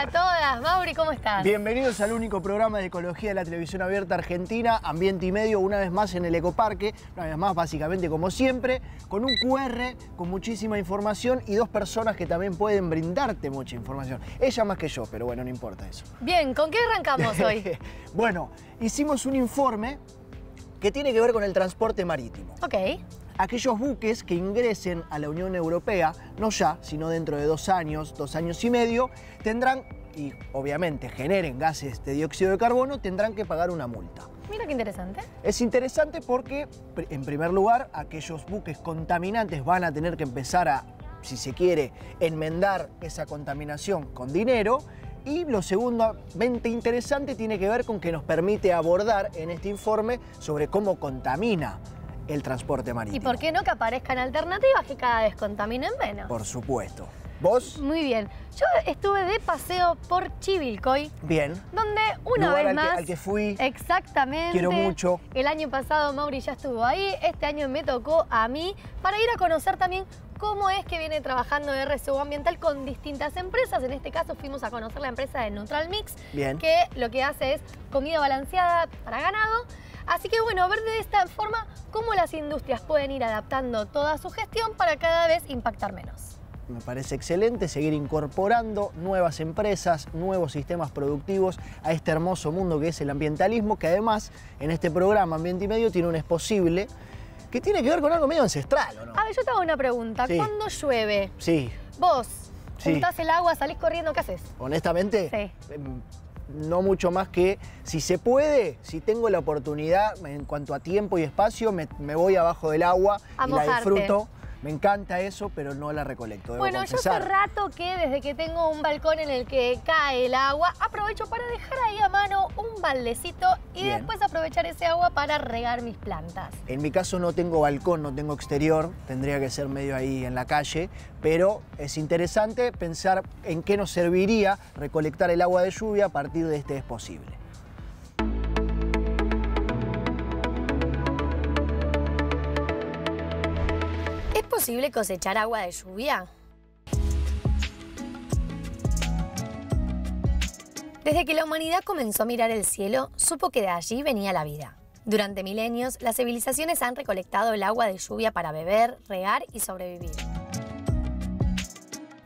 Hola a todas, Mauri, ¿cómo estás? Bienvenidos al único programa de ecología de la televisión abierta argentina, Ambiente y Medio, una vez más en el Ecoparque, una vez más básicamente como siempre, con un QR, con muchísima información y dos personas que también pueden brindarte mucha información. Ella más que yo, pero bueno, no importa eso. Bien, ¿con qué arrancamos hoy? Bueno, hicimos un informe que tiene que ver con el transporte marítimo. Ok. Aquellos buques que ingresen a la Unión Europea, no ya, sino dentro de 2 años, 2 años y medio, tendrán, y obviamente generen gases de dióxido de carbono, tendrán que pagar una multa. Mira qué interesante. Es interesante porque, en primer lugar, aquellos buques contaminantes van a tener que empezar a, si se quiere, enmendar esa contaminación con dinero. Y lo segundamente interesante tiene que ver con que nos permite abordar en este informe sobre cómo contamina el transporte marítimo. ¿Y por qué no que aparezcan alternativas que cada vez contaminen menos? Por supuesto. ¿Vos? Muy bien. Yo estuve de paseo por Chivilcoy. Bien. Donde una Lugar vez más... al que fui. Exactamente. Quiero mucho. El año pasado Mauri ya estuvo ahí. Este año me tocó a mí para ir a conocer también cómo es que viene trabajando RSU Ambiental con distintas empresas. En este caso fuimos a conocer la empresa de Neutral Mix. Bien. Que lo que hace es comida balanceada para ganado. Así que bueno, ver de esta forma cómo las industrias pueden ir adaptando toda su gestión para cada vez impactar menos. Me parece excelente seguir incorporando nuevas empresas, nuevos sistemas productivos a este hermoso mundo que es el ambientalismo, que además en este programa Ambiente y Medio tiene un exposible que tiene que ver con algo medio ancestral, ¿o no? A ver, yo te hago una pregunta. Sí. ¿Cuándo llueve? Sí. Vos Sí. juntás el agua, salís corriendo, ¿qué haces? Honestamente, Sí. No mucho más que, si se puede, si tengo la oportunidad, en cuanto a tiempo y espacio, me voy abajo del agua A y la mojarte. disfruto. Me encanta eso, pero no la recolecto, debo Bueno, confesar. yo hace rato que desde que tengo un balcón en el que cae el agua, aprovecho para dejar ahí a mano un baldecito y Bien. después aprovechar ese agua para regar mis plantas. En mi caso no tengo balcón, no tengo exterior, tendría que ser medio ahí en la calle, pero es interesante pensar en qué nos serviría recolectar el agua de lluvia a partir de este es posible. ¿Es posible cosechar agua de lluvia? Desde que la humanidad comenzó a mirar el cielo, supo que de allí venía la vida. Durante milenios, las civilizaciones han recolectado el agua de lluvia para beber, regar y sobrevivir.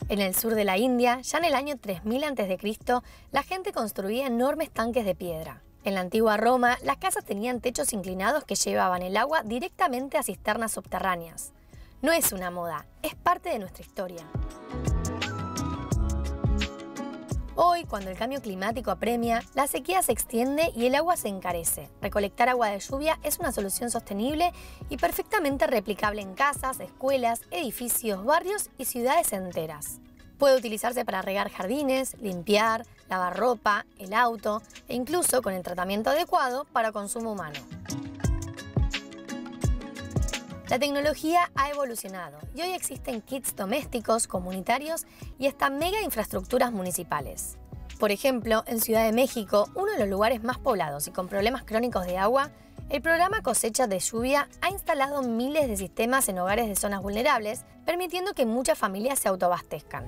En el sur de la India, ya en el año 3000 a.C., la gente construía enormes tanques de piedra. En la antigua Roma, las casas tenían techos inclinados que llevaban el agua directamente a cisternas subterráneas. No es una moda, es parte de nuestra historia. Hoy, cuando el cambio climático apremia, la sequía se extiende y el agua se encarece. Recolectar agua de lluvia es una solución sostenible y perfectamente replicable en casas, escuelas, edificios, barrios y ciudades enteras. Puede utilizarse para regar jardines, limpiar, lavar ropa, el auto e incluso con el tratamiento adecuado para consumo humano. La tecnología ha evolucionado y hoy existen kits domésticos, comunitarios y hasta mega infraestructuras municipales. Por ejemplo, en Ciudad de México, uno de los lugares más poblados y con problemas crónicos de agua, el programa Cosecha de Lluvia ha instalado miles de sistemas en hogares de zonas vulnerables, permitiendo que muchas familias se autoabastezcan.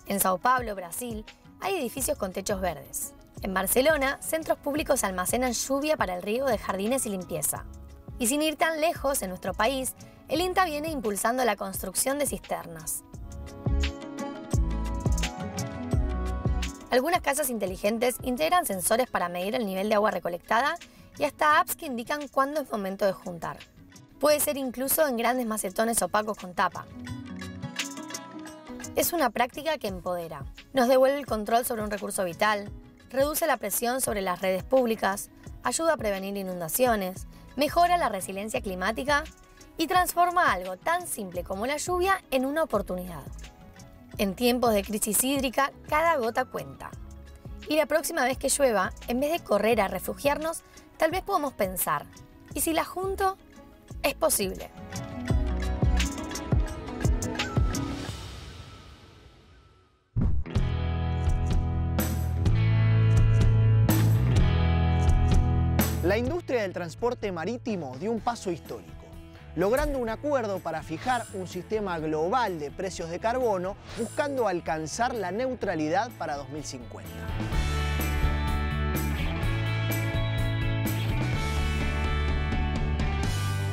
En Sao Paulo, Brasil, hay edificios con techos verdes. En Barcelona, centros públicos almacenan lluvia para el riego de jardines y limpieza. Y sin ir tan lejos, en nuestro país, el INTA viene impulsando la construcción de cisternas. Algunas casas inteligentes integran sensores para medir el nivel de agua recolectada y hasta apps que indican cuándo es momento de juntar. Puede ser incluso en grandes macetones opacos con tapa. Es una práctica que empodera. Nos devuelve el control sobre un recurso vital, reduce la presión sobre las redes públicas, ayuda a prevenir inundaciones, mejora la resiliencia climática y transforma algo tan simple como la lluvia en una oportunidad. En tiempos de crisis hídrica, cada gota cuenta. Y la próxima vez que llueva, en vez de correr a refugiarnos, tal vez podamos pensar, ¿y si la junto? Es posible. La industria del transporte marítimo dio un paso histórico. logrando un acuerdo para fijar un sistema global de precios de carbono, buscando alcanzar la neutralidad para 2050.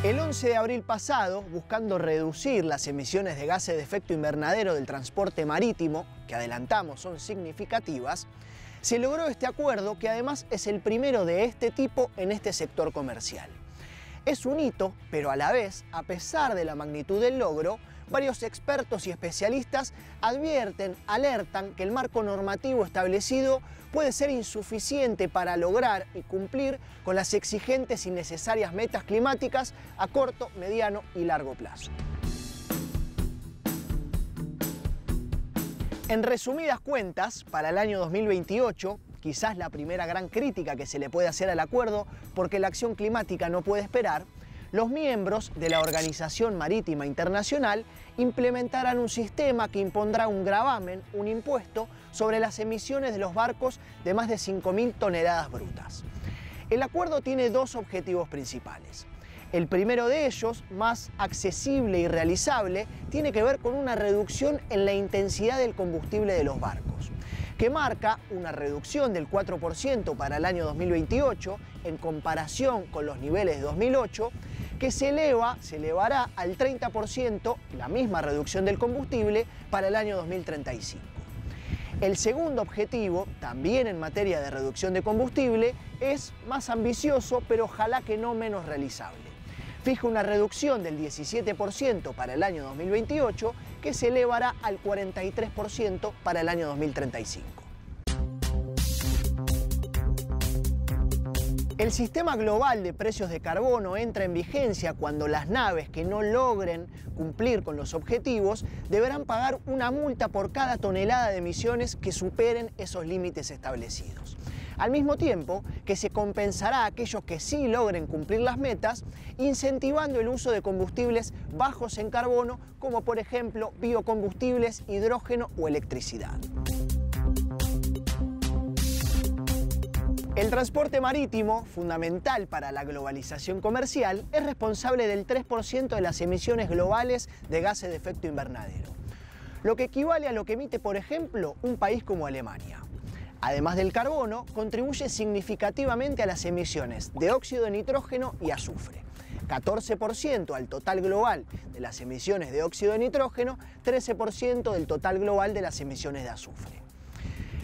El 11 de abril pasado, buscando reducir las emisiones de gases de efecto invernadero del transporte marítimo, que adelantamos son significativas, se logró este acuerdo que además es el primero de este tipo en este sector comercial. Es un hito, pero a la vez, a pesar de la magnitud del logro, varios expertos y especialistas alertan que el marco normativo establecido puede ser insuficiente para lograr y cumplir con las exigentes y necesarias metas climáticas a corto, mediano y largo plazo. En resumidas cuentas, para el año 2028, quizás la primera gran crítica que se le puede hacer al acuerdo, porque la acción climática no puede esperar, los miembros de la Organización Marítima Internacional implementarán un sistema que impondrá un gravamen, un impuesto, sobre las emisiones de los barcos de más de 5.000 toneladas brutas. El acuerdo tiene dos objetivos principales. El primero de ellos, más accesible y realizable, tiene que ver con una reducción en la intensidad del combustible de los barcos, que marca una reducción del 4% para el año 2028 en comparación con los niveles de 2008, que se elevará al 30%, la misma reducción del combustible, para el año 2035. El segundo objetivo, también en materia de reducción de combustible, es más ambicioso, pero ojalá que no menos realizable. Fija una reducción del 17% para el año 2028, que se elevará al 43% para el año 2035. El sistema global de precios de carbono entra en vigencia cuando las naves que no logren cumplir con los objetivos deberán pagar una multa por cada tonelada de emisiones que superen esos límites establecidos. Al mismo tiempo que se compensará a aquellos que sí logren cumplir las metas, incentivando el uso de combustibles bajos en carbono, como por ejemplo biocombustibles, hidrógeno o electricidad. El transporte marítimo, fundamental para la globalización comercial, es responsable del 3% de las emisiones globales de gases de efecto invernadero, lo que equivale a lo que emite, por ejemplo, un país como Alemania. Además del carbono, contribuye significativamente a las emisiones de óxido de nitrógeno y azufre. 14% al total global de las emisiones de óxido de nitrógeno, 13% del total global de las emisiones de azufre.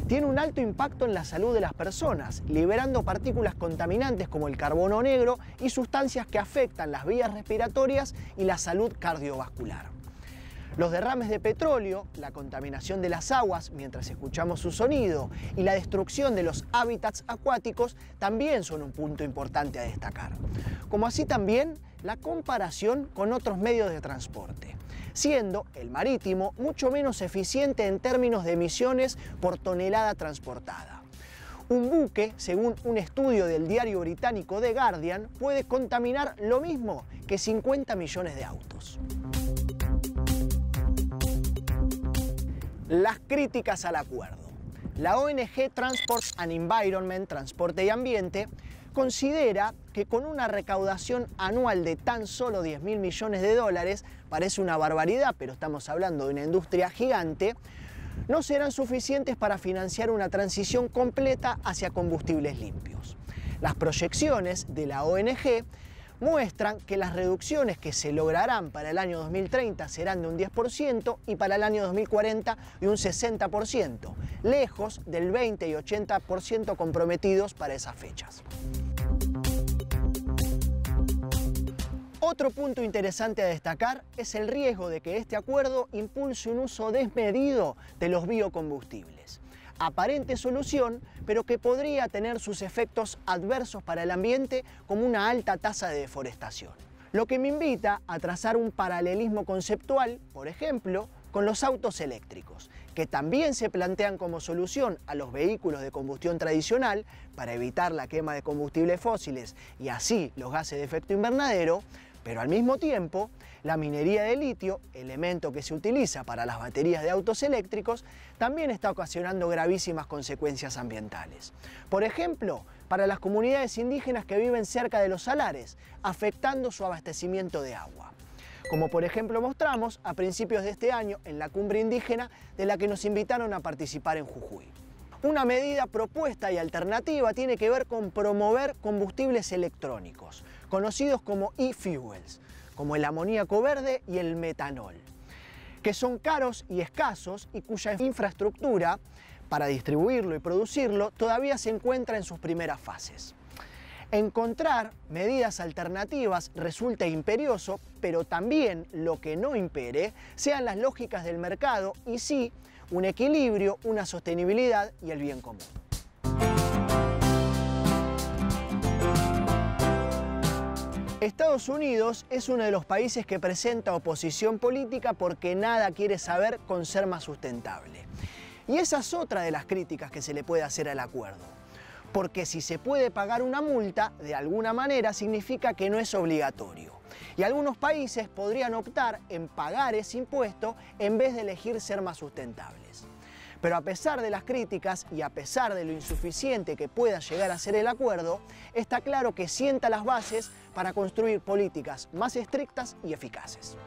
Tiene un alto impacto en la salud de las personas, liberando partículas contaminantes como el carbono negro y sustancias que afectan las vías respiratorias y la salud cardiovascular. Los derrames de petróleo, la contaminación de las aguas mientras escuchamos su sonido y la destrucción de los hábitats acuáticos también son un punto importante a destacar. Como así también la comparación con otros medios de transporte, siendo el marítimo mucho menos eficiente en términos de emisiones por tonelada transportada. Un buque, según un estudio del diario británico The Guardian, puede contaminar lo mismo que 50 millones de autos. Las críticas al acuerdo. La ONG Transport and Environment, Transporte y Ambiente, considera que con una recaudación anual de tan solo 10.000 millones de dólares, parece una barbaridad, pero estamos hablando de una industria gigante, no serán suficientes para financiar una transición completa hacia combustibles limpios. Las proyecciones de la ONG muestran que las reducciones que se lograrán para el año 2030 serán de un 10% y para el año 2040 de un 60%, lejos del 20 y 80% comprometidos para esas fechas. Otro punto interesante a destacar es el riesgo de que este acuerdo impulse un uso desmedido de los biocombustibles. Aparente solución, pero que podría tener sus efectos adversos para el ambiente, como una alta tasa de deforestación. Lo que me invita a trazar un paralelismo conceptual, por ejemplo, con los autos eléctricos, que también se plantean como solución a los vehículos de combustión tradicional para evitar la quema de combustibles fósiles y así los gases de efecto invernadero, Pero al mismo tiempo, la minería de litio, elemento que se utiliza para las baterías de autos eléctricos, también está ocasionando gravísimas consecuencias ambientales. Por ejemplo, para las comunidades indígenas que viven cerca de los salares, afectando su abastecimiento de agua. Como por ejemplo mostramos a principios de este año en la cumbre indígena de la que nos invitaron a participar en Jujuy. Una medida propuesta y alternativa tiene que ver con promover combustibles electrónicos, conocidos como e-fuels, como el amoníaco verde y el metanol, que son caros y escasos y cuya infraestructura para distribuirlo y producirlo todavía se encuentra en sus primeras fases. Encontrar medidas alternativas resulta imperioso, pero también lo que no impere sean las lógicas del mercado y sí un equilibrio, una sostenibilidad y el bien común. Estados Unidos es uno de los países que presenta oposición política porque nada quiere saber con ser más sustentable. Y esa es otra de las críticas que se le puede hacer al acuerdo. Porque si se puede pagar una multa, de alguna manera significa que no es obligatorio. Y algunos países podrían optar en pagar ese impuesto en vez de elegir ser más sustentables. Pero a pesar de las críticas y a pesar de lo insuficiente que pueda llegar a ser el acuerdo, está claro que sienta las bases para construir políticas más estrictas y eficaces.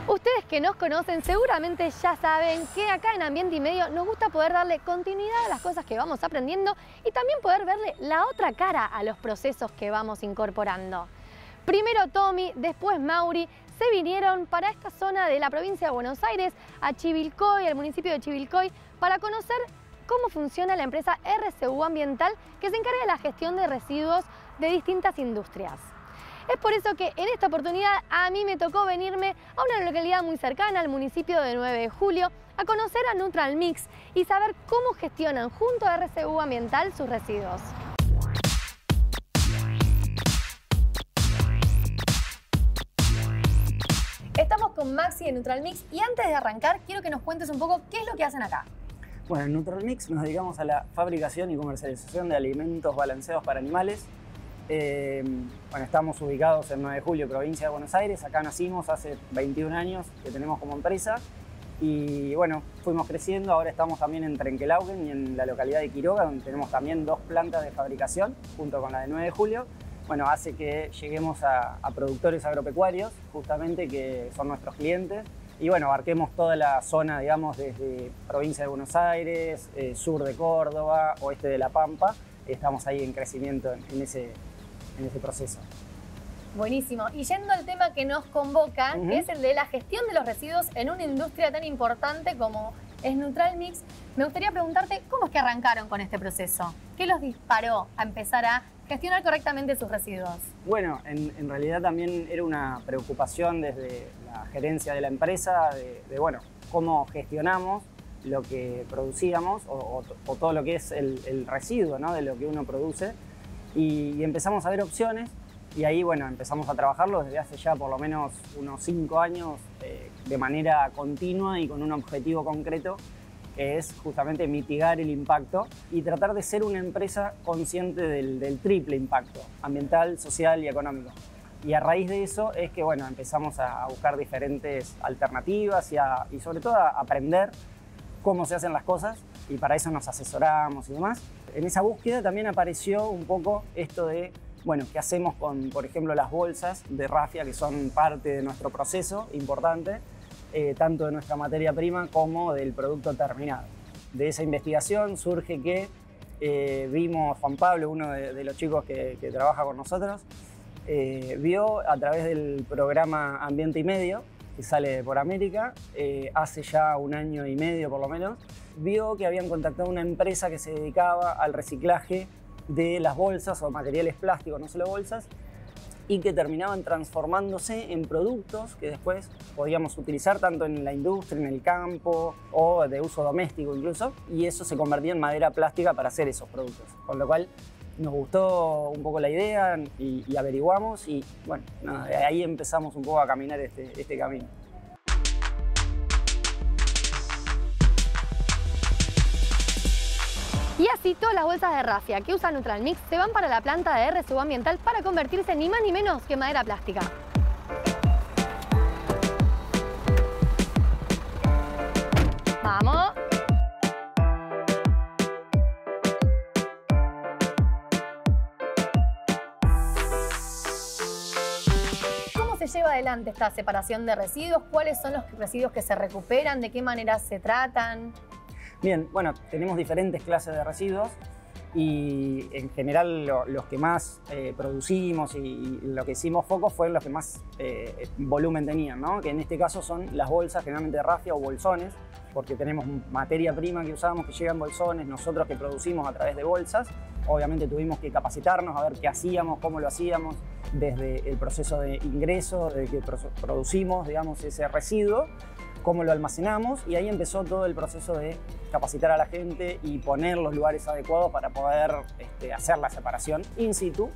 Ustedes que nos conocen seguramente ya saben que acá en Ambiente y Medio nos gusta poder darle continuidad a las cosas que vamos aprendiendo y también poder verle la otra cara a los procesos que vamos incorporando. Primero Tommy, después Mauri, se vinieron para esta zona de la provincia de Buenos Aires, a Chivilcoy, al municipio de Chivilcoy, para conocer cómo funciona la empresa RCU Ambiental que se encarga de la gestión de residuos de distintas industrias. Es por eso que en esta oportunidad a mí me tocó venirme a una localidad muy cercana, al municipio de 9 de Julio, a conocer a Neutral Mix y saber cómo gestionan junto a RCU Ambiental sus residuos. Estamos con Maxi de Neutral Mix y antes de arrancar quiero que nos cuentes un poco qué es lo que hacen acá. Bueno, en Neutral Mix nos dedicamos a la fabricación y comercialización de alimentos balanceados para animales. Bueno, estamos ubicados en 9 de Julio, provincia de Buenos Aires. Acá nacimos hace 21 años que tenemos como empresa. Y bueno, fuimos creciendo. Ahora estamos también en Trenquelauquen y en la localidad de Quiroga, donde tenemos también 2 plantas de fabricación, junto con la de 9 de Julio. Bueno, hace que lleguemos a productores agropecuarios, justamente, que son nuestros clientes. Y bueno, abarquemos toda la zona, digamos, desde provincia de Buenos Aires, sur de Córdoba, oeste de La Pampa. Estamos ahí en crecimiento en ese proceso. Buenísimo. Y yendo al tema que nos convoca, que es el de la gestión de los residuos en una industria tan importante como es Neutral Mix, me gustaría preguntarte cómo es que arrancaron con este proceso. ¿Qué los disparó a empezar a gestionar correctamente sus residuos? Bueno, en realidad también era una preocupación desde la gerencia de la empresa de bueno, cómo gestionamos lo que producíamos o todo lo que es el residuo, ¿no?, de lo que uno produce. Y empezamos a ver opciones y ahí, bueno, empezamos a trabajarlo desde hace ya por lo menos unos 5 años de manera continua y con un objetivo concreto, que es justamente mitigar el impacto y tratar de ser una empresa consciente del triple impacto ambiental, social y económico. Y a raíz de eso es que, bueno, empezamos a buscar diferentes alternativas y sobre todo a aprender cómo se hacen las cosas, y para eso nos asesoramos y demás. En esa búsqueda también apareció un poco esto de, bueno, ¿qué hacemos con, por ejemplo, las bolsas de rafia, que son parte de nuestro proceso importante, tanto de nuestra materia prima como del producto terminado? De esa investigación surge que vimos, Juan Pablo, uno de los chicos que trabaja con nosotros, vio a través del programa Ambiente y Medio, que sale por América, hace ya 1 año y medio por lo menos, vio que habían contactado una empresa que se dedicaba al reciclaje de las bolsas o materiales plásticos, no solo bolsas, y que terminaban transformándose en productos que después podíamos utilizar tanto en la industria, en el campo o de uso doméstico incluso, y eso se convertía en madera plástica para hacer esos productos, con lo cual nos gustó un poco la idea y averiguamos y bueno, nada, ahí empezamos un poco a caminar este camino. así, todas las bolsas de rafia que usa Neutral Mix se van para la planta de RSU Ambiental para convertirse ni más ni menos que madera plástica. ¡Vamos! ¿Cómo se lleva adelante esta separación de residuos? ¿Cuáles son los residuos que se recuperan? ¿De qué manera se tratan? Bien, bueno, tenemos diferentes clases de residuos y en general los que más producimos y lo que hicimos foco fueron los que más volumen tenían, ¿no? Que en este caso son las bolsas, generalmente de rafia o bolsones, porque tenemos materia prima que usamos que llega en bolsones, nosotros que producimos a través de bolsas. Obviamente tuvimos que capacitarnos a ver qué hacíamos, cómo lo hacíamos, desde el proceso de ingreso, desde que producimos, digamos, ese residuo, cómo lo almacenamos, y ahí empezó todo el proceso de capacitar a la gente y poner los lugares adecuados para poder hacer la separación in situ.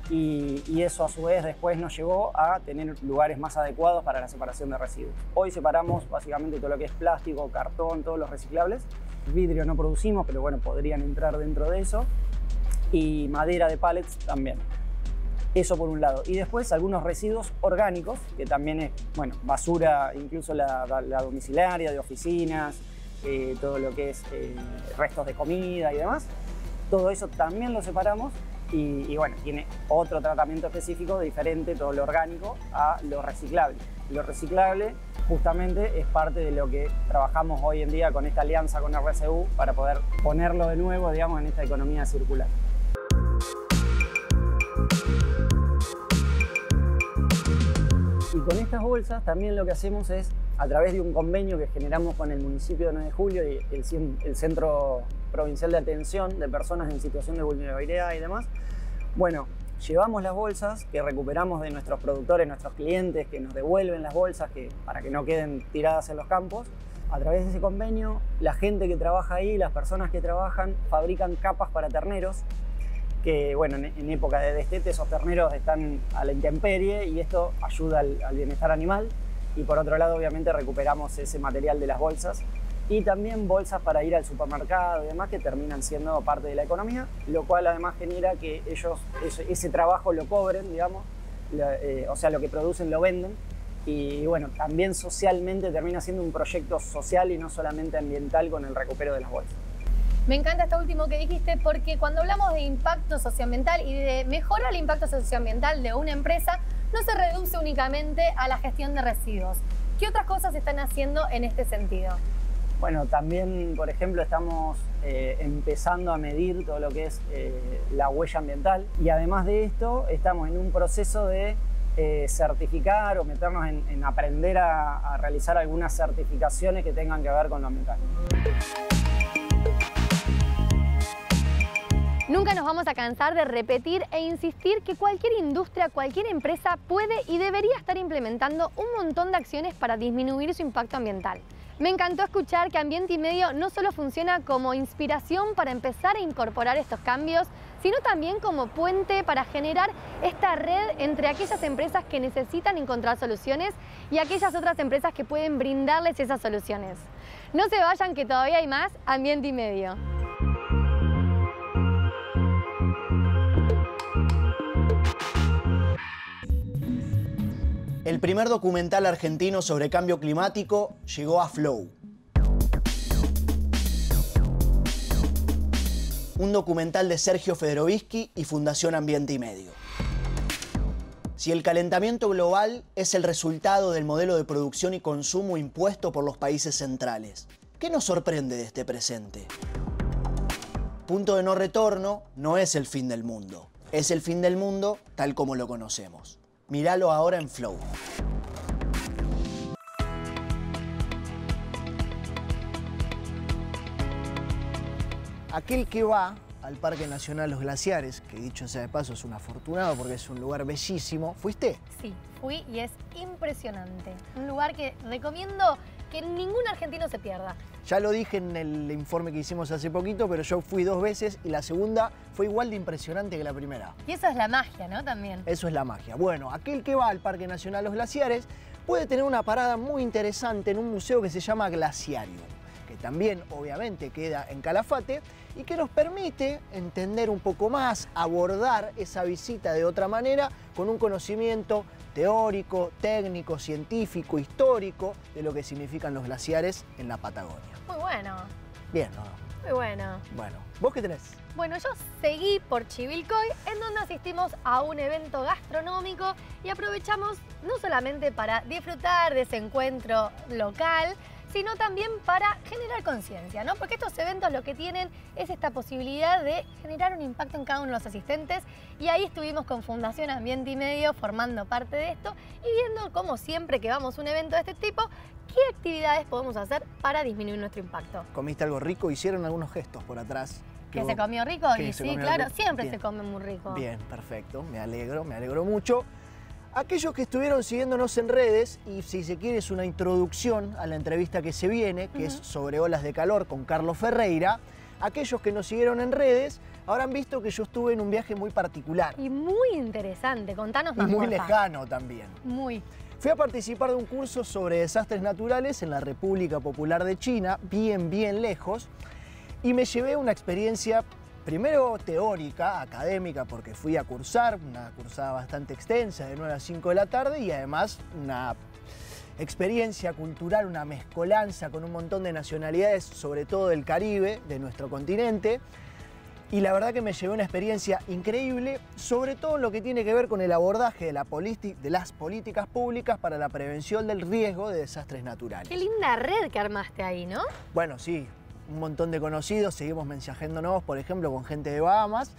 Y eso a su vez después nos llevó a tener lugares más adecuados para la separación de residuos. Hoy separamos básicamente todo lo que es plástico, cartón, todos los reciclables. Vidrio no producimos, pero bueno, podrían entrar dentro de eso. Y madera de pallets también. Eso por un lado. Y después algunos residuos orgánicos, que también es, bueno, basura, incluso la domiciliaria, de oficinas, todo lo que es restos de comida y demás. Todo eso también lo separamos. Y bueno, tiene otro tratamiento específico diferente, todo lo orgánico, a lo reciclable. Lo reciclable justamente es parte de lo que trabajamos hoy en día con esta alianza con RSU para poder ponerlo de nuevo, digamos, en esta economía circular. Y con estas bolsas también lo que hacemos es, a través de un convenio que generamos con el municipio de 9 de Julio y el Centro Provincial de Atención de Personas en Situación de Vulnerabilidad y demás, bueno, llevamos las bolsas que recuperamos de nuestros productores, nuestros clientes, que nos devuelven las bolsas para que no queden tiradas en los campos. A través de ese convenio, la gente que trabaja ahí, las personas que trabajan, fabrican capas para terneros, que bueno, en época de destete esos terneros están a la intemperie y esto ayuda al bienestar animal. Y por otro lado, obviamente, recuperamos ese material de las bolsas y también bolsas para ir al supermercado y demás, que terminan siendo parte de la economía, lo cual además genera que ellos ese trabajo lo cobren, digamos, o sea, lo que producen lo venden. Y bueno, también socialmente termina siendo un proyecto social y no solamente ambiental con el recupero de las bolsas. Me encanta esto último que dijiste, porque cuando hablamos de impacto socioambiental y de mejorar el impacto socioambiental de una empresa, no se reduce únicamente a la gestión de residuos. ¿Qué otras cosas se están haciendo en este sentido? Bueno, también, por ejemplo, estamos empezando a medir todo lo que es la huella ambiental, y además de esto estamos en un proceso de certificar o meternos en aprender a realizar algunas certificaciones que tengan que ver con lo ambiental. Nunca nos vamos a cansar de repetir e insistir que cualquier industria, cualquier empresa puede y debería estar implementando un montón de acciones para disminuir su impacto ambiental. Me encantó escuchar que Ambiente y Medio no solo funciona como inspiración para empezar a incorporar estos cambios, sino también como puente para generar esta red entre aquellas empresas que necesitan encontrar soluciones y aquellas otras empresas que pueden brindarles esas soluciones. No se vayan, que todavía hay más Ambiente y Medio. El primer documental argentino sobre cambio climático llegó a Flow. Un documental de Sergio Federovisky y Fundación Ambiente y Medio. Si el calentamiento global es el resultado del modelo de producción y consumo impuesto por los países centrales, ¿qué nos sorprende de este presente? Punto de no retorno no es el fin del mundo. Es el fin del mundo tal como lo conocemos. Míralo ahora en Flow. Aquel que va al Parque Nacional Los Glaciares, que dicho sea de paso es un afortunado porque es un lugar bellísimo, ¿fuiste? Sí, fui y es impresionante. Un lugar que recomiendo que ningún argentino se pierda. Ya lo dije en el informe que hicimos hace poquito, pero yo fui 2 veces y la segunda fue igual de impresionante que la primera. Y eso es la magia, ¿no? También. Eso es la magia. Bueno, aquel que va al Parque Nacional Los Glaciares puede tener una parada muy interesante en un museo que se llama Glaciarium, que también obviamente queda en Calafate y que nos permite entender un poco más, abordar esa visita de otra manera con un conocimiento teórico, técnico, científico, histórico de lo que significan los glaciares en la Patagonia. Muy bueno, Bien, ¿no? muy bueno. Bueno, ¿vos qué tenés? Bueno, yo seguí por Chivilcoy, en donde asistimos a un evento gastronómico y aprovechamos no solamente para disfrutar de ese encuentro local, sino también para generar conciencia, ¿no? Porque estos eventos lo que tienen es esta posibilidad de generar un impacto en cada uno de los asistentes, y ahí estuvimos con Fundación Ambiente y Medio formando parte de esto y viendo cómo siempre que vamos a un evento de este tipo, qué actividades podemos hacer para disminuir nuestro impacto. ¿Comiste algo rico? Hicieron algunos gestos por atrás. ¿Que se comió rico? Que Y se sí, comió claro, rico. siempre Bien. se come muy rico. Bien, perfecto, me alegro mucho. Aquellos que estuvieron siguiéndonos en redes, y si se quiere es una introducción a la entrevista que se viene, que es sobre olas de calor con Carlos Ferreira, aquellos que nos siguieron en redes habrán visto que yo estuve en un viaje muy particular Y muy interesante, contanos y más. muy porfa. lejano también. Muy. Fui a participar de un curso sobre desastres naturales en la República Popular de China, bien lejos, y me llevé una experiencia primero teórica, académica, porque fui a cursar, una cursada bastante extensa, de 9 a 5 de la tarde, y además una experiencia cultural, una mezcolanza con un montón de nacionalidades, sobre todo del Caribe, de nuestro continente. Y la verdad que me llevé una experiencia increíble, sobre todo en lo que tiene que ver con el abordaje de las políticas públicas para la prevención del riesgo de desastres naturales. Qué linda red que armaste ahí, ¿no? Bueno, sí, un montón de conocidos, seguimos mensajándonos, por ejemplo, con gente de Bahamas.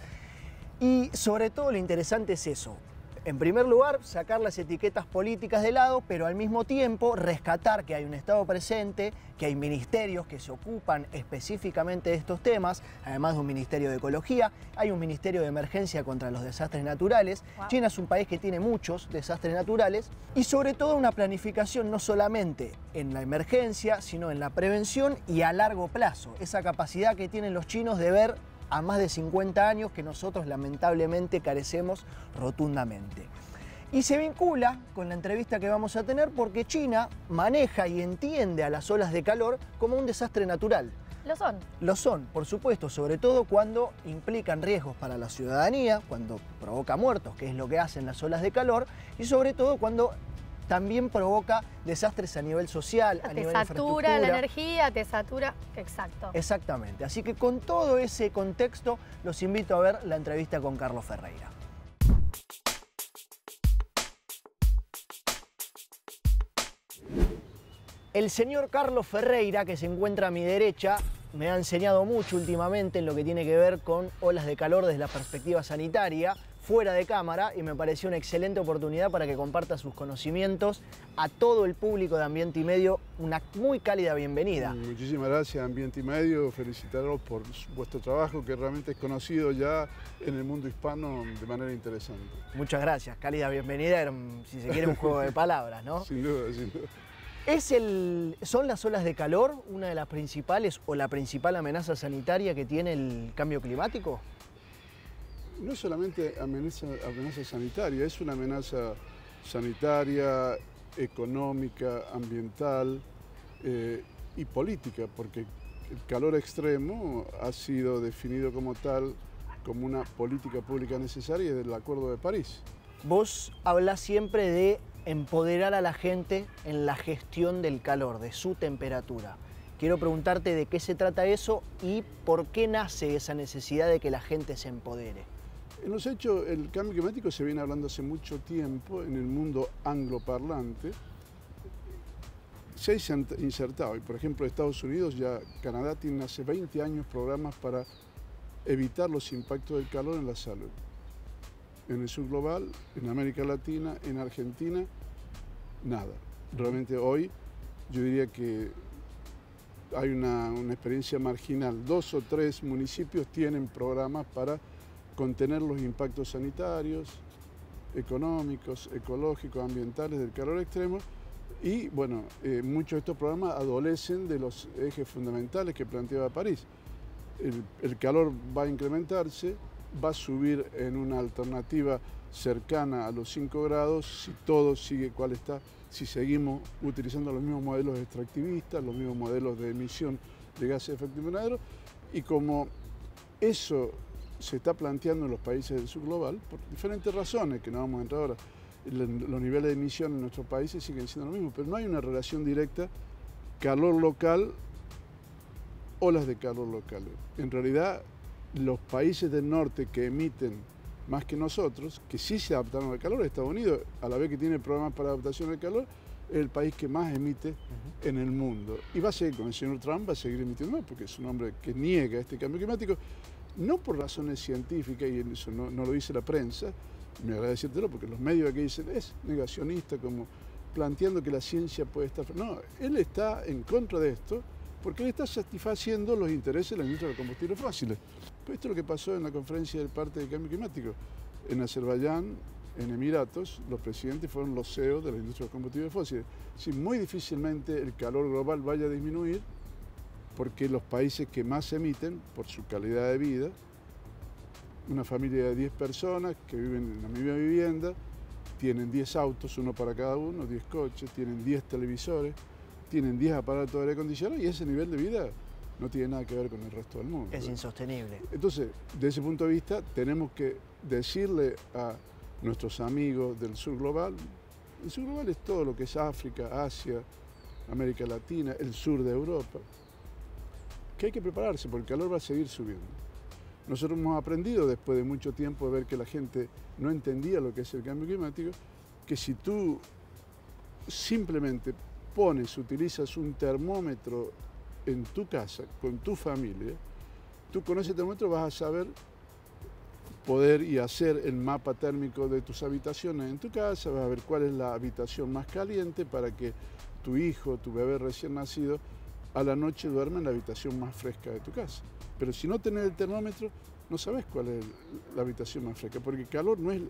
Y sobre todo lo interesante es eso. En primer lugar, sacar las etiquetas políticas de lado, pero al mismo tiempo rescatar que hay un Estado presente, que hay ministerios que se ocupan específicamente de estos temas, además de un Ministerio de Ecología, hay un Ministerio de Emergencia contra los Desastres Naturales. Wow. China es un país que tiene muchos desastres naturales y sobre todo una planificación no solamente en la emergencia, sino en la prevención y a largo plazo. Esa capacidad que tienen los chinos de ver a más de 50 años que nosotros lamentablemente carecemos rotundamente. Y se vincula con la entrevista que vamos a tener porque China maneja y entiende a las olas de calor como un desastre natural. Lo son. Lo son, por supuesto, sobre todo cuando implican riesgos para la ciudadanía, cuando provoca muertos, que es lo que hacen las olas de calor, y sobre todo cuando también provoca desastres a nivel social, a Te nivel satura la infraestructura. energía, te satura. Exacto. Exactamente. Así que con todo ese contexto los invito a ver la entrevista con Carlos Ferreira. El señor Carlos Ferreira, que se encuentra a mi derecha, me ha enseñado mucho últimamente en lo que tiene que ver con olas de calor desde la perspectiva sanitaria, fuera de cámara, y me pareció una excelente oportunidad para que comparta sus conocimientos a todo el público de Ambiente y Medio. Una muy cálida bienvenida. Muchísimas gracias, Ambiente y Medio. Felicitarlos por vuestro trabajo, que realmente es conocido ya en el mundo hispano de manera interesante. Muchas gracias, cálida bienvenida. Era, si se quiere, un juego de palabras, ¿no? Sin duda, sin duda. ¿Son las olas de calor una de las principales o la principal amenaza sanitaria que tiene el cambio climático? No es solamente amenaza sanitaria, es una amenaza sanitaria, económica, ambiental y política, porque el calor extremo ha sido definido como tal, como una política pública necesaria desde el Acuerdo de París. Vos hablás siempre de empoderar a la gente en la gestión del calor, de su temperatura. Quiero preguntarte de qué se trata eso y por qué nace esa necesidad de que la gente se empodere. En los hechos, el cambio climático se viene hablando hace mucho tiempo en el mundo angloparlante. Se ha insertado, y por ejemplo Estados Unidos, ya Canadá tiene hace 20 años programas para evitar los impactos del calor en la salud. En el sur global, en América Latina, en Argentina, nada. Realmente hoy yo diría que hay una experiencia marginal. 2 o 3 municipios tienen programas para contener los impactos sanitarios, económicos, ecológicos, ambientales del calor extremo. Y bueno, muchos de estos programas adolecen de los ejes fundamentales que planteaba París. El calor va a incrementarse, va a subir en una alternativa cercana a los 5 grados si todo sigue cual está, si seguimos utilizando los mismos modelos extractivistas, los mismos modelos de emisión de gases de efecto invernadero, y como Eso se está planteando en los países del sur global por diferentes razones, que no vamos a entrar ahora. Los niveles de emisión en nuestros países siguen siendo lo mismo, pero no hay una relación directa calor local, olas de calor locales. En realidad, los países del norte que emiten más que nosotros, que sí se adaptaron al calor, Estados Unidos, a la vez que tiene programas para adaptación al calor, es el país que más emite en el mundo. Y va a seguir, con el señor Trump, va a seguir emitiendo más, porque es un hombre que niega este cambio climático, no por razones científicas, y eso no lo dice la prensa, me agrada decírtelo, porque los medios aquí dicen, es negacionista, como planteando que la ciencia puede estar... No, él está en contra de esto, porque él está satisfaciendo los intereses de la industria de los combustibles fósiles. Pues esto es lo que pasó en la conferencia del parte del cambio climático. En Azerbaiyán, en Emiratos, los presidentes fueron los CEOs de la industria de los combustibles fósiles. Si muy difícilmente el calor global vaya a disminuir, porque los países que más emiten, por su calidad de vida, una familia de 10 personas que viven en la misma vivienda, tienen 10 autos, uno para cada uno, 10 coches, tienen 10 televisores, tienen 10 aparatos de aire acondicionado y ese nivel de vida no tiene nada que ver con el resto del mundo. Es insostenible. Entonces, desde ese punto de vista, tenemos que decirle a nuestros amigos del sur global, el sur global es todo lo que es África, Asia, América Latina, el sur de Europa, que hay que prepararse porque el calor va a seguir subiendo. Nosotros hemos aprendido después de mucho tiempo de ver que la gente no entendía lo que es el cambio climático, que si tú simplemente utilizas un termómetro en tu casa, con tu familia, tú con ese termómetro vas a saber poder y hacer el mapa térmico de tus habitaciones en tu casa, vas a ver cuál es la habitación más caliente para que tu hijo, tu bebé recién nacido, a la noche duerma en la habitación más fresca de tu casa. Pero si no tenés el termómetro, no sabes cuál es la habitación más fresca, porque el calor no es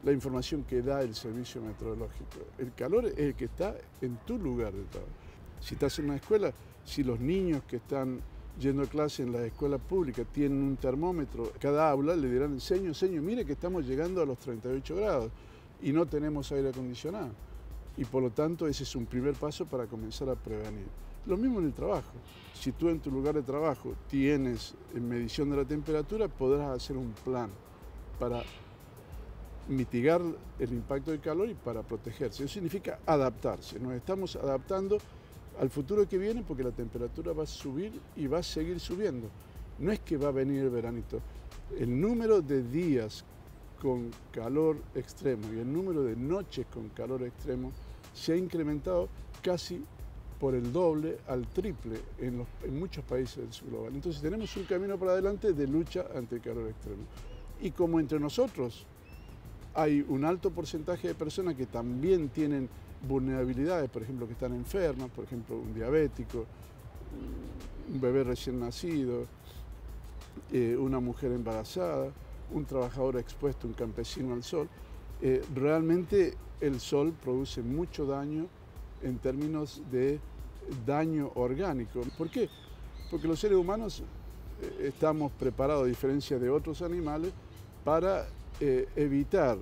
la información que da el servicio meteorológico. El calor es el que está en tu lugar de trabajo. Si estás en una escuela, si los niños que están yendo a clase en las escuelas públicas tienen un termómetro, cada aula le dirán, señor, mire que estamos llegando a los 38 grados y no tenemos aire acondicionado. Y por lo tanto ese es un primer paso para comenzar a prevenir. Lo mismo en el trabajo. Si tú en tu lugar de trabajo tienes medición de la temperatura, podrás hacer un plan para mitigar el impacto del calor y para protegerse. Eso significa adaptarse. Nos estamos adaptando al futuro que viene porque la temperatura va a subir y va a seguir subiendo. No es que va a venir el veranito. El número de días con calor extremo y el número de noches con calor extremo se ha incrementado casi por el doble al triple en muchos países del sur global. Entonces tenemos un camino para adelante de lucha ante el calor extremo. Y como entre nosotros hay un alto porcentaje de personas que también tienen vulnerabilidades, por ejemplo, que están enfermas, por ejemplo, un diabético, un bebé recién nacido, una mujer embarazada, un trabajador expuesto, un campesino al sol, realmente el sol produce mucho daño en términos de daño orgánico. ¿Por qué? Porque los seres humanos estamos preparados, a diferencia de otros animales, para evitar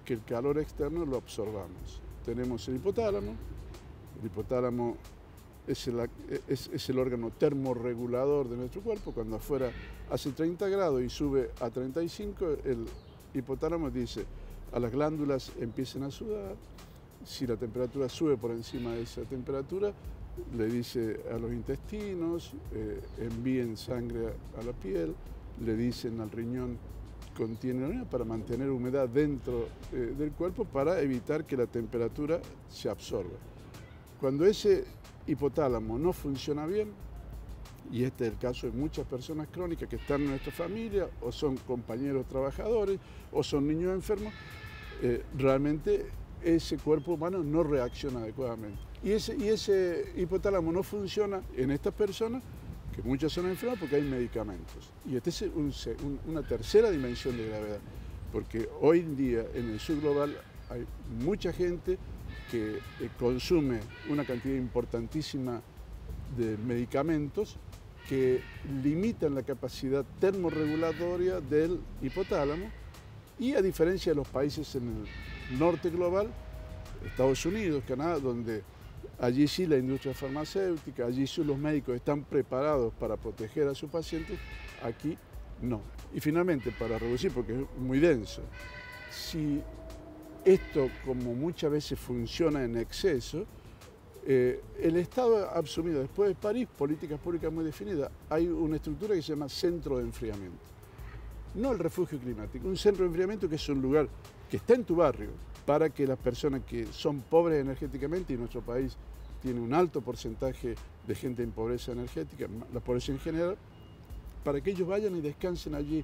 que el calor externo lo absorbamos. Tenemos el hipotálamo es el órgano termorregulador de nuestro cuerpo. Cuando afuera hace 30 grados y sube a 35, el hipotálamo dice a las glándulas empiecen a sudar. Si la temperatura sube por encima de esa temperatura, le dice a los intestinos, envíen sangre a la piel, le dicen al riñón, contiene orina para mantener humedad dentro del cuerpo para evitar que la temperatura se absorba. Cuando ese hipotálamo no funciona bien, y este es el caso de muchas personas crónicas que están en nuestra familia, o son compañeros trabajadores, o son niños enfermos, realmente ese cuerpo humano no reacciona adecuadamente. Y ese hipotálamo no funciona en estas personas, que muchas son enfermas porque hay medicamentos. Y esta es una tercera dimensión de gravedad, porque hoy en día en el sur global hay mucha gente que consume una cantidad importantísima de medicamentos que limitan la capacidad termorregulatoria del hipotálamo, y a diferencia de los países en el norte global, Estados Unidos, Canadá, donde allí sí la industria farmacéutica, allí sí los médicos están preparados para proteger a sus pacientes, aquí No. Y finalmente, para reducir, porque es muy denso, si esto, como muchas veces funciona en exceso, el Estado ha asumido después de París políticas públicas muy definidas. Hay una estructura que se llama centro de enfriamiento. No el refugio climático, un centro de enfriamiento que es un lugar que está en tu barrio para que las personas que son pobres energéticamente, y nuestro país tiene un alto porcentaje de gente en pobreza energética, la pobreza en general, para que ellos vayan y descansen allí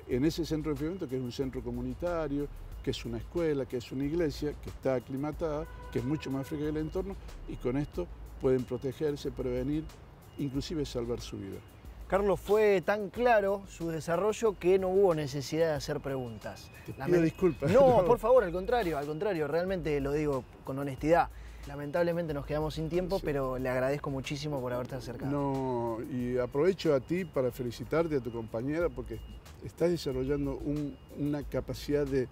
en ese centro de enfriamiento, que es un centro comunitario, que es una escuela, que es una iglesia, que está aclimatada, que es mucho más fría que el entorno, y con esto pueden protegerse, prevenir, inclusive salvar su vida. Carlos, fue tan claro su desarrollo que no hubo necesidad de hacer preguntas. Te pido disculpas. No, por favor, al contrario, realmente lo digo con honestidad. Lamentablemente nos quedamos sin tiempo, sí, pero le agradezco muchísimo por haberte acercado. No, y aprovecho a ti para felicitarte, a tu compañera, porque estás desarrollando una capacidad de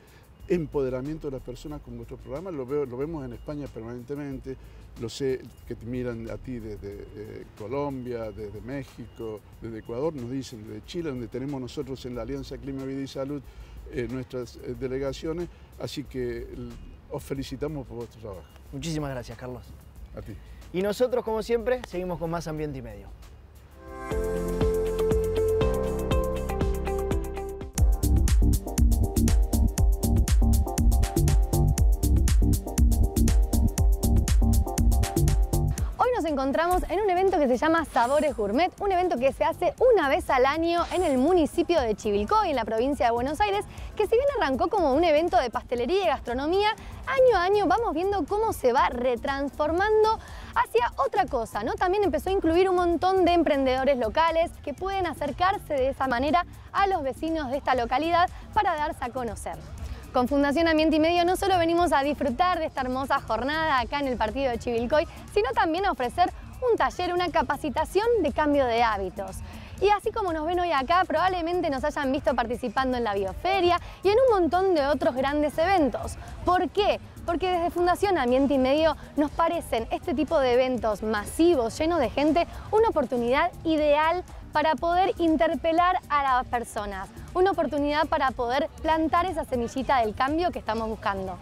empoderamiento de las personas con vuestro programa. Lo vemos en España permanentemente, lo sé que te miran a ti desde Colombia, desde México, desde Ecuador, nos dicen, desde Chile, donde tenemos nosotros en la Alianza Clima, Vida y Salud nuestras delegaciones, así que os felicitamos por vuestro trabajo. Muchísimas gracias, Carlos. A ti. Y nosotros, como siempre, seguimos con más Ambiente y Medio. Nos encontramos en un evento que se llama Sabores Gourmet, un evento que se hace una vez al año en el municipio de Chivilcoy, en la provincia de Buenos Aires, que si bien arrancó como un evento de pastelería y gastronomía, año a año vamos viendo cómo se va retransformando hacia otra cosa, ¿no? También empezó a incluir un montón de emprendedores locales que pueden acercarse de esa manera a los vecinos de esta localidad para darse a conocer. Con Fundación Ambiente y Medio no solo venimos a disfrutar de esta hermosa jornada acá en el partido de Chivilcoy, sino también a ofrecer un taller, una capacitación de cambio de hábitos. Y así como nos ven hoy acá, probablemente nos hayan visto participando en la Bioferia y en un montón de otros grandes eventos. ¿Por qué? Porque desde Fundación Ambiente y Medio nos parecen este tipo de eventos masivos, llenos de gente, una oportunidad ideal para poder interpelar a las personas, una oportunidad para poder plantar esa semillita del cambio que estamos buscando.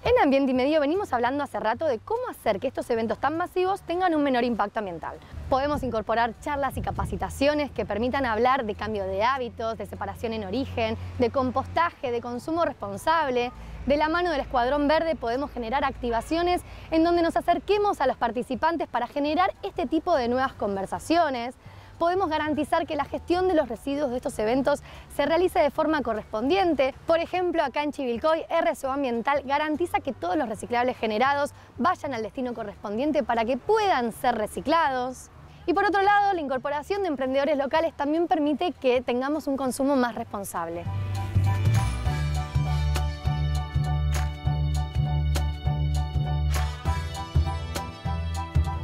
En Ambiente y Medio venimos hablando hace rato de cómo hacer que estos eventos tan masivos tengan un menor impacto ambiental. Podemos incorporar charlas y capacitaciones que permitan hablar de cambio de hábitos, de separación en origen, de compostaje, de consumo responsable. De la mano del Escuadrón Verde podemos generar activaciones en donde nos acerquemos a los participantes para generar este tipo de nuevas conversaciones. Podemos garantizar que la gestión de los residuos de estos eventos se realice de forma correspondiente. Por ejemplo, acá en Chivilcoy, RSO Ambiental garantiza que todos los reciclables generados vayan al destino correspondiente para que puedan ser reciclados. Y por otro lado, la incorporación de emprendedores locales también permite que tengamos un consumo más responsable.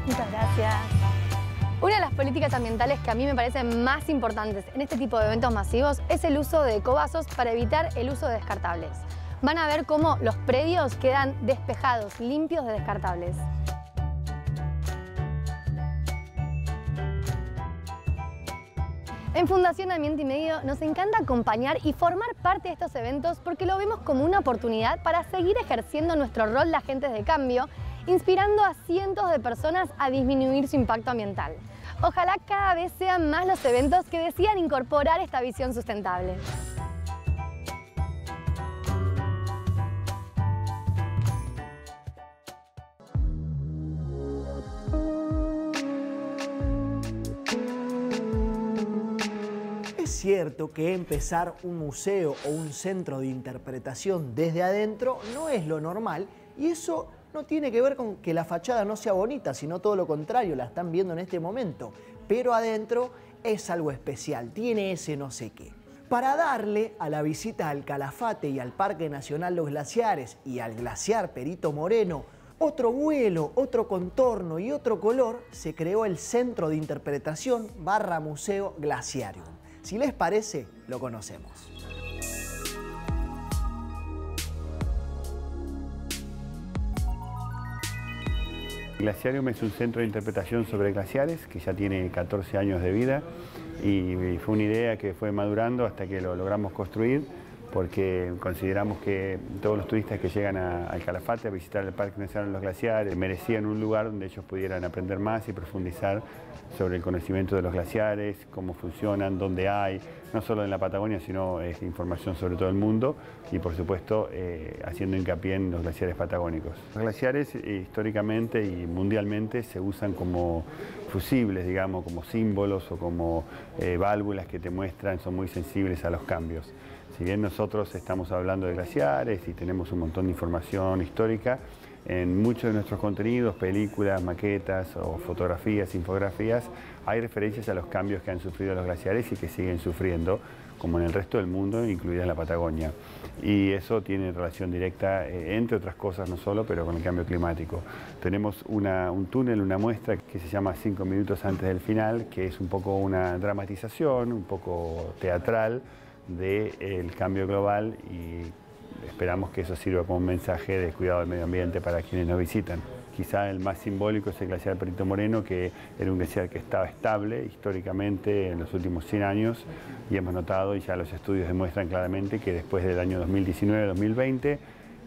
Muchas gracias. Una de las políticas ambientales que a mí me parecen más importantes en este tipo de eventos masivos es el uso de ecovasos para evitar el uso de descartables. Van a ver cómo los predios quedan despejados, limpios de descartables. En Fundación Ambiente y Medio nos encanta acompañar y formar parte de estos eventos porque lo vemos como una oportunidad para seguir ejerciendo nuestro rol de agentes de cambio, inspirando a cientos de personas a disminuir su impacto ambiental. Ojalá cada vez sean más los eventos que decidan incorporar esta visión sustentable. Es cierto que empezar un museo o un centro de interpretación desde adentro no es lo normal, y eso no tiene que ver con que la fachada no sea bonita, sino todo lo contrario, la están viendo en este momento. Pero adentro es algo especial, tiene ese no sé qué. Para darle a la visita al Calafate y al Parque Nacional Los Glaciares y al glaciar Perito Moreno otro vuelo, otro contorno y otro color, se creó el Centro de Interpretación / Museo Glaciarium. Si les parece, lo conocemos. Glaciarium es un centro de interpretación sobre glaciares que ya tiene 14 años de vida y fue una idea que fue madurando hasta que lo logramos construir, porque consideramos que todos los turistas que llegan al Calafate a visitar el Parque Nacional de los Glaciares merecían un lugar donde ellos pudieran aprender más y profundizar sobre el conocimiento de los glaciares, cómo funcionan, dónde hay, no solo en la Patagonia, sino información sobre todo el mundo y por supuesto haciendo hincapié en los glaciares patagónicos. Los glaciares históricamente y mundialmente se usan como fusibles, digamos, como símbolos o como válvulas que te muestran, son muy sensibles a los cambios. Si bien nosotros estamos hablando de glaciares y tenemos un montón de información histórica, en muchos de nuestros contenidos, películas, maquetas o fotografías, infografías, hay referencias a los cambios que han sufrido los glaciares y que siguen sufriendo, como en el resto del mundo, incluida la Patagonia. Y eso tiene relación directa, entre otras cosas, no solo, pero con el cambio climático. Tenemos un túnel, una muestra que se llama 5 minutos antes del final, que es un poco una dramatización, un poco teatral, del cambio global y esperamos que eso sirva como un mensaje de cuidado del medio ambiente para quienes nos visitan. Quizá el más simbólico es el glaciar Perito Moreno, que era un glaciar que estaba estable históricamente en los últimos 100 años y hemos notado, y ya los estudios demuestran claramente, que después del año 2019-2020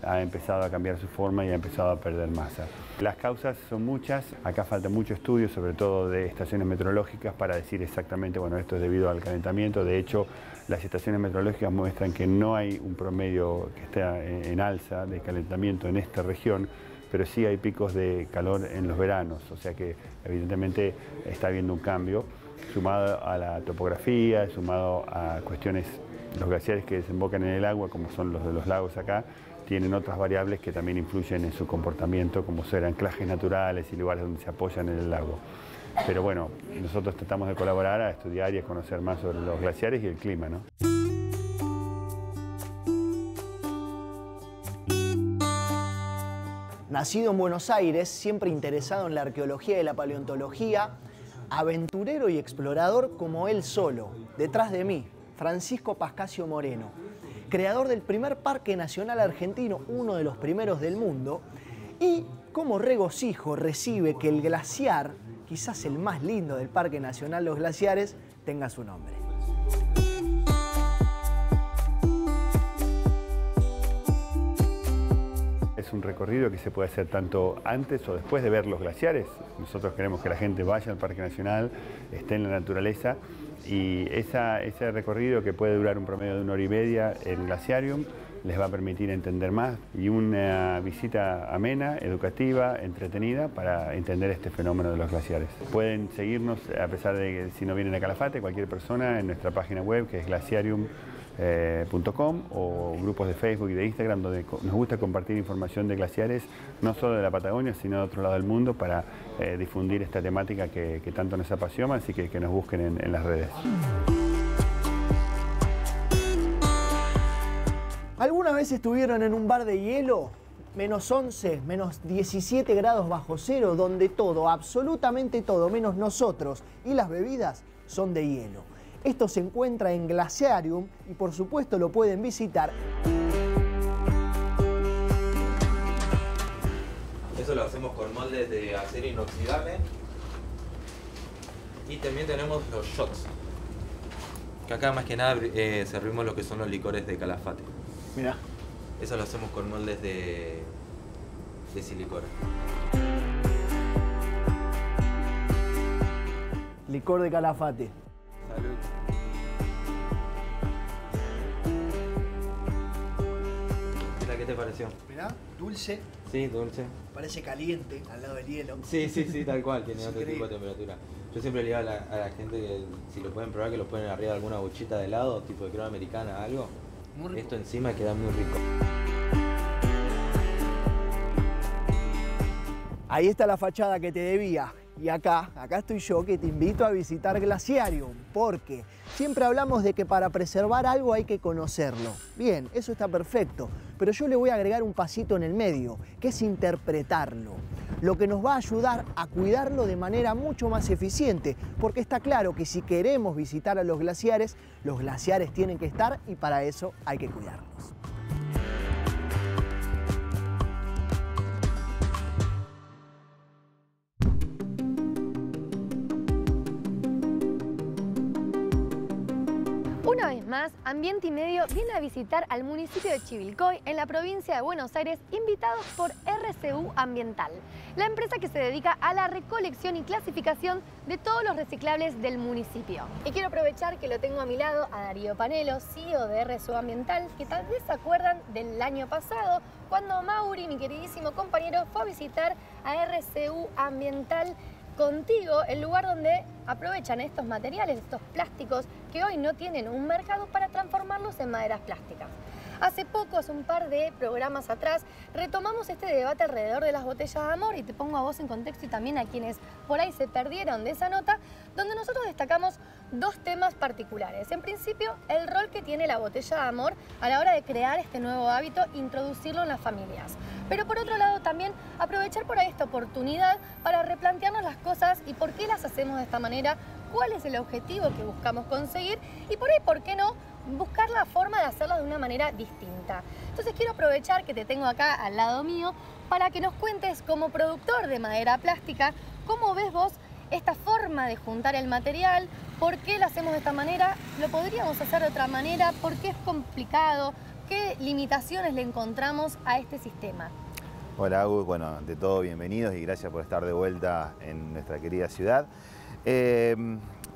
ha empezado a cambiar su forma y ha empezado a perder masa. Las causas son muchas, acá falta mucho estudio, sobre todo de estaciones meteorológicas, para decir exactamente, bueno, esto es debido al calentamiento. De hecho, las estaciones meteorológicas muestran que no hay un promedio que esté en alza de calentamiento en esta región, pero sí hay picos de calor en los veranos, o sea que evidentemente está habiendo un cambio, sumado a la topografía, sumado a cuestiones, los glaciares que desembocan en el agua, como son los de los lagos acá, tienen otras variables que también influyen en su comportamiento, como ser anclajes naturales y lugares donde se apoyan en el lago. Pero bueno, nosotros tratamos de colaborar a estudiar y a conocer más sobre los glaciares y el clima, ¿no? Nacido en Buenos Aires, siempre interesado en la arqueología y la paleontología, aventurero y explorador como él solo, detrás de mí, Francisco Pascasio Moreno, creador del primer parque nacional argentino, uno de los primeros del mundo, y como regocijo recibe que el glaciar, quizás el más lindo del Parque Nacional Los Glaciares, tenga su nombre. Es un recorrido que se puede hacer tanto antes o después de ver los glaciares. Nosotros queremos que la gente vaya al Parque Nacional, esté en la naturaleza, y ese recorrido, que puede durar un promedio de 1 hora y media en Glaciarium, les va a permitir entender más, y una visita amena, educativa, entretenida, para entender este fenómeno de los glaciares. Pueden seguirnos, a pesar de que si no vienen a Calafate, cualquier persona, en nuestra página web, que es glaciarium.com, o grupos de Facebook y de Instagram, donde nos gusta compartir información de glaciares, no solo de la Patagonia, sino de otro lado del mundo, para difundir esta temática que tanto nos apasiona, así que nos busquen en las redes. ¿Alguna vez estuvieron en un bar de hielo? Menos 11, menos 17 grados bajo cero, donde todo, absolutamente todo, menos nosotros y las bebidas, son de hielo. Esto se encuentra en Glaciarium y por supuesto lo pueden visitar. Eso lo hacemos con moldes de acero inoxidable. Y también tenemos los shots, que acá más que nada servimos lo que son los licores de Calafate. Mirá. Eso lo hacemos con moldes de silicona. Licor de Calafate. Salud. ¿Qué te pareció? Mirá, dulce. Sí, dulce. Parece caliente al lado del hielo. Sí, tal cual, tiene otro increíble tipo de temperatura. Yo siempre le digo a la gente que si lo pueden probar, que lo ponen arriba de alguna bochita de helado, tipo de crema americana, algo. Esto encima queda muy rico. Ahí está la fachada que te debía. Y acá estoy yo, que te invito a visitar Glaciarium, porque siempre hablamos de que para preservar algo hay que conocerlo. Bien, eso está perfecto, pero yo le voy a agregar un pasito en el medio, que es interpretarlo. Lo que nos va a ayudar a cuidarlo de manera mucho más eficiente, porque está claro que si queremos visitar a los glaciares tienen que estar, y para eso hay que cuidarlos. más, Ambiente y Medio viene a visitar al municipio de Chivilcoy, en la provincia de Buenos Aires, invitados por RCU Ambiental, la empresa que se dedica a la recolección y clasificación de todos los reciclables del municipio. Y quiero aprovechar que lo tengo a mi lado a Darío Panelo, CEO de RCU Ambiental, que tal vez se acuerdan del año pasado, cuando Mauri, mi queridísimo compañero, fue a visitar a RCU Ambiental contigo, el lugar donde aprovechan estos materiales, estos plásticos que hoy no tienen un mercado, para transformarlos en maderas plásticas. Hace poco, hace un par de programas atrás, retomamos este debate alrededor de las botellas de amor, y te pongo a vos en contexto y también a quienes por ahí se perdieron de esa nota, donde nosotros destacamos dos temas particulares. En principio, el rol que tiene la botella de amor a la hora de crear este nuevo hábito, introducirlo en las familias. Pero por otro lado también aprovechar por ahí esta oportunidad para replantearnos las cosas y por qué las hacemos de esta manera, cuál es el objetivo que buscamos conseguir y por ahí, ¿por qué no?, buscar la forma de hacerlo de una manera distinta. Entonces quiero aprovechar que te tengo acá al lado mío para que nos cuentes, como productor de madera plástica, cómo ves vos esta forma de juntar el material, por qué lo hacemos de esta manera, lo podríamos hacer de otra manera, por qué es complicado, qué limitaciones le encontramos a este sistema. Hola Agus, bueno, ante todo bienvenidos y gracias por estar de vuelta en nuestra querida ciudad.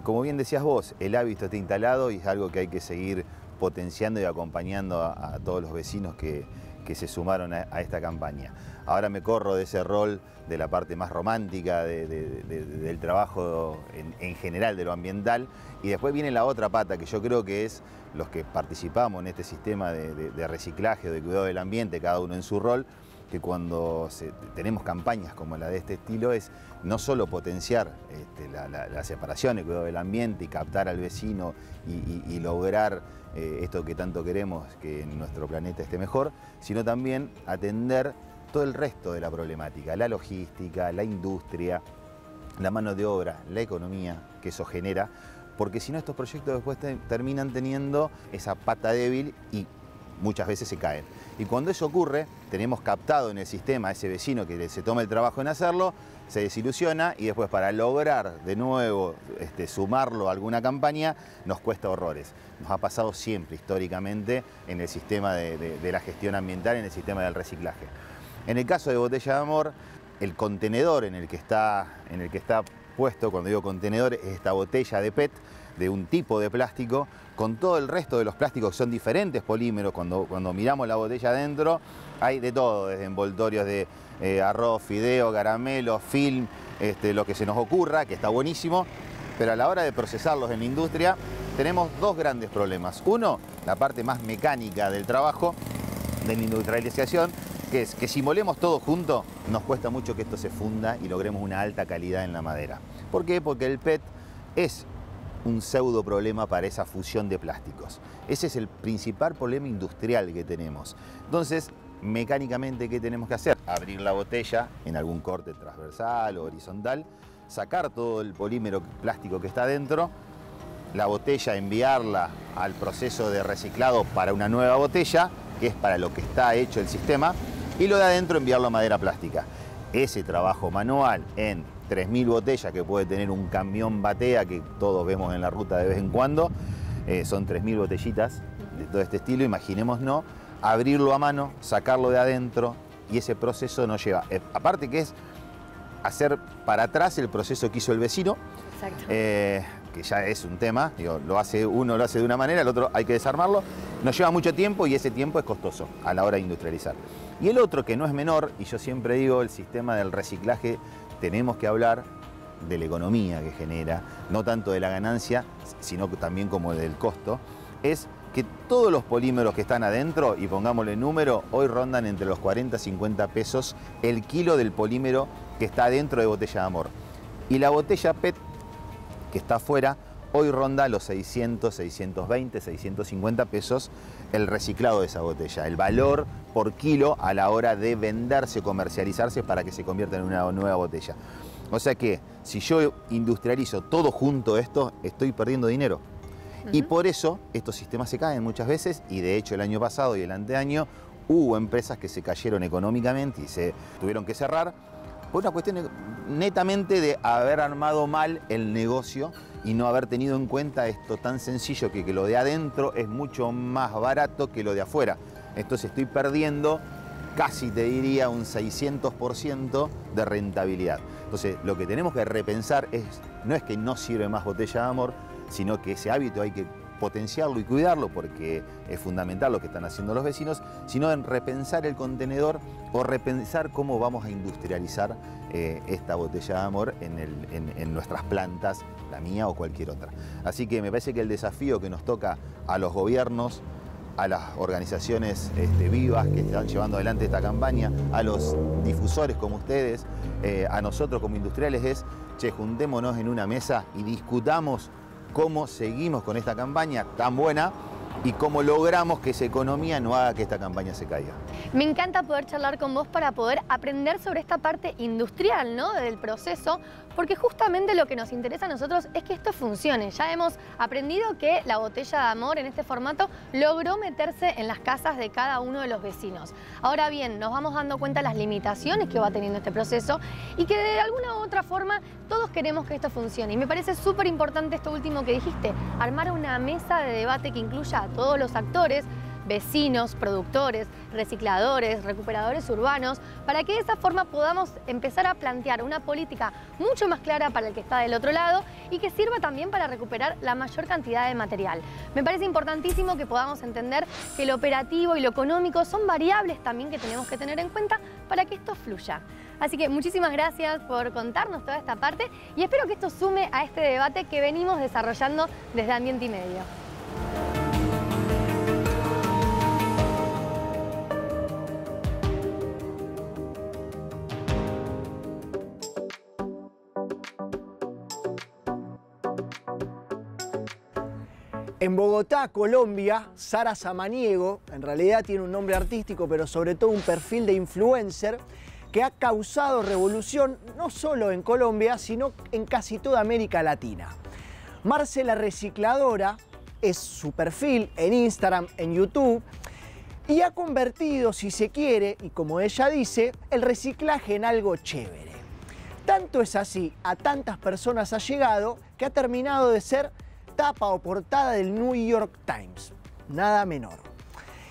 Como bien decías vos, el hábito está instalado y es algo que hay que seguir potenciando y acompañando a todos los vecinos que se sumaron a esta campaña. Ahora me corro de ese rol de la parte más romántica del trabajo en general, de lo ambiental, y después viene la otra pata, que yo creo que es los que participamos en este sistema de reciclaje, de cuidado del ambiente, cada uno en su rol, que cuando tenemos campañas como la de este estilo es no solo potenciar la separación, el cuidado del ambiente y captar al vecino y lograr esto que tanto queremos, que nuestro planeta esté mejor, sino también atender todo el resto de la problemática, la logística, la industria, la mano de obra, la economía que eso genera, porque si no estos proyectos después terminan teniendo esa pata débil y muchas veces se caen. Y cuando eso ocurre, tenemos captado en el sistema a ese vecino que se toma el trabajo en hacerlo, se desilusiona y después para lograr de nuevo sumarlo a alguna campaña nos cuesta horrores. Nos ha pasado siempre históricamente en el sistema de la gestión ambiental, en el sistema del reciclaje. En el caso de Botella de Amor, el contenedor en el que está puesto, cuando digo contenedor, es esta botella de PET de un tipo de plástico, con todo el resto de los plásticos que son diferentes polímeros. Cuando miramos la botella adentro hay de todo, desde envoltorios de arroz, fideo, caramelo, film, lo que se nos ocurra, que está buenísimo, pero a la hora de procesarlos en la industria tenemos dos grandes problemas. Uno, la parte más mecánica del trabajo, de la industrialización, que es que si molemos todo junto, nos cuesta mucho que esto se funda y logremos una alta calidad en la madera. ¿Por qué? Porque el PET es un pseudo problema para esa fusión de plásticos. Ese es el principal problema industrial que tenemos. Entonces, mecánicamente, ¿qué tenemos que hacer? Abrir la botella en algún corte transversal o horizontal, sacar todo el polímero plástico que está dentro, la botella enviarla al proceso de reciclado para una nueva botella, que es para lo que está hecho el sistema, y lo de adentro enviarlo a madera plástica. Ese trabajo manual en 3.000 botellas que puede tener un camión batea que todos vemos en la ruta de vez en cuando, son 3.000 botellitas de todo este estilo, imaginémonos, abrirlo a mano, sacarlo de adentro, y ese proceso nos lleva, aparte que es hacer para atrás el proceso que hizo el vecino, que ya es un tema, digo, uno lo hace de una manera, el otro hay que desarmarlo, nos lleva mucho tiempo y ese tiempo es costoso a la hora de industrializar. Y el otro, que no es menor, y yo siempre digo, el sistema del reciclaje, tenemos que hablar de la economía que genera, no tanto de la ganancia, sino también como del costo, es que todos los polímeros que están adentro, y pongámosle número, hoy rondan entre los 40 y 50 pesos el kilo del polímero que está adentro de Botella de Amor. Y la botella PET que está afuera, hoy ronda los 600, 620, 650 pesos el reciclado de esa botella, el valor por kilo a la hora de venderse, comercializarse para que se convierta en una nueva botella. O sea que si yo industrializo todo junto esto, estoy perdiendo dinero. Y por eso estos sistemas se caen muchas veces, y de hecho el año pasado y el anteaño hubo empresas que se cayeron económicamente y se tuvieron que cerrar por una cuestión netamente de haber armado mal el negocio y no haber tenido en cuenta esto tan sencillo que lo de adentro es mucho más barato que lo de afuera. Entonces estoy perdiendo casi, te diría, un 600% de rentabilidad. Entonces lo que tenemos que repensar no es que no sirve más Botella de Amor, sino que ese hábito hay que potenciarlo y cuidarlo porque es fundamental lo que están haciendo los vecinos, sino en repensar el contenedor o repensar cómo vamos a industrializar esta Botella de Amor en nuestras plantas, la mía o cualquier otra. Así que me parece que el desafío que nos toca a los gobiernos, a las organizaciones vivas que están llevando adelante esta campaña, a los difusores como ustedes, a nosotros como industriales es, che, juntémonos en una mesa y discutamos cómo seguimos con esta campaña tan buena y cómo logramos que esa economía no haga que esta campaña se caiga. Me encanta poder charlar con vos para poder aprender sobre esta parte industrial, ¿no?, del proceso, porque justamente lo que nos interesa a nosotros es que esto funcione. Ya hemos aprendido que la Botella de Amor en este formato logró meterse en las casas de cada uno de los vecinos. Ahora bien, nos vamos dando cuenta de las limitaciones que va teniendo este proceso y que de alguna u otra forma todos queremos que esto funcione. Y me parece súper importante esto último que dijiste, armar una mesa de debate que incluya a todos los actores, vecinos, productores, recicladores, recuperadores urbanos, para que de esa forma podamos empezar a plantear una política mucho más clara para el que está del otro lado y que sirva también para recuperar la mayor cantidad de material. Me parece importantísimo que podamos entender que lo operativo y lo económico son variables también que tenemos que tener en cuenta para que esto fluya. Así que muchísimas gracias por contarnos toda esta parte y espero que esto sume a este debate que venimos desarrollando desde Ambiente y Medio. En Bogotá, Colombia, Sara Samaniego, en realidad tiene un nombre artístico, pero sobre todo un perfil de influencer que ha causado revolución no solo en Colombia, sino en casi toda América Latina. Marce la Recicladora es su perfil en Instagram, en YouTube, y ha convertido, si se quiere, y como ella dice, el reciclaje en algo chévere. Tanto es así, a tantas personas ha llegado, que ha terminado de ser tapa o portada del New York Times, nada menor.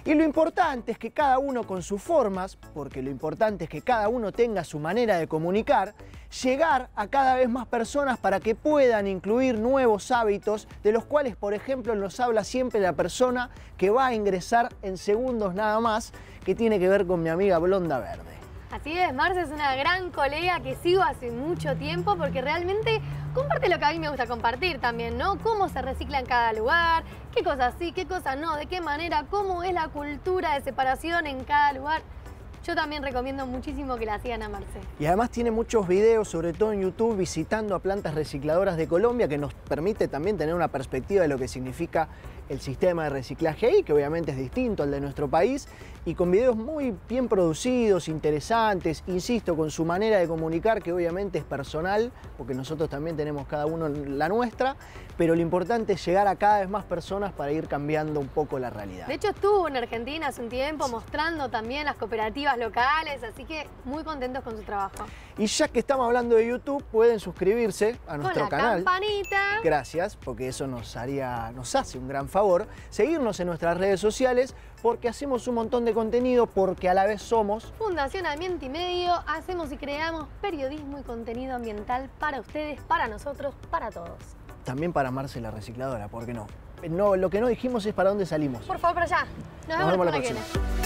Y lo importante es que cada uno con sus formas, porque lo importante es que cada uno tenga su manera de comunicar, llegar a cada vez más personas para que puedan incluir nuevos hábitos, de los cuales, por ejemplo, nos habla siempre la persona que va a ingresar en segundos nada más, que tiene que ver con mi amiga Blonda Verde. Así es, Marce es una gran colega que sigo hace mucho tiempo porque realmente comparte lo que a mí me gusta compartir también, ¿no? Cómo se recicla en cada lugar, qué cosas sí, qué cosas no, de qué manera, cómo es la cultura de separación en cada lugar. Yo también recomiendo muchísimo que la sigan a Marce. Y además tiene muchos videos, sobre todo en YouTube, visitando a plantas recicladoras de Colombia, que nos permite también tener una perspectiva de lo que significa el sistema de reciclaje ahí, que obviamente es distinto al de nuestro país, y con videos muy bien producidos, interesantes, insisto, con su manera de comunicar, que obviamente es personal, porque nosotros también tenemos cada uno la nuestra, pero lo importante es llegar a cada vez más personas para ir cambiando un poco la realidad. De hecho, estuvo en Argentina hace un tiempo mostrando también las cooperativas locales, así que muy contentos con su trabajo. Y ya que estamos hablando de YouTube, pueden suscribirse a nuestro canal. Con la campanita. Gracias, porque eso nos hace un gran favor. Seguirnos en nuestras redes sociales, porque hacemos un montón de contenido, porque a la vez somos Fundación Ambiente y Medio, hacemos y creamos periodismo y contenido ambiental para ustedes, para nosotros, para todos. También para Marce la Recicladora, ¿por qué no? No, lo que no dijimos es para dónde salimos. Por favor, para allá. Nos vemos la semana que viene.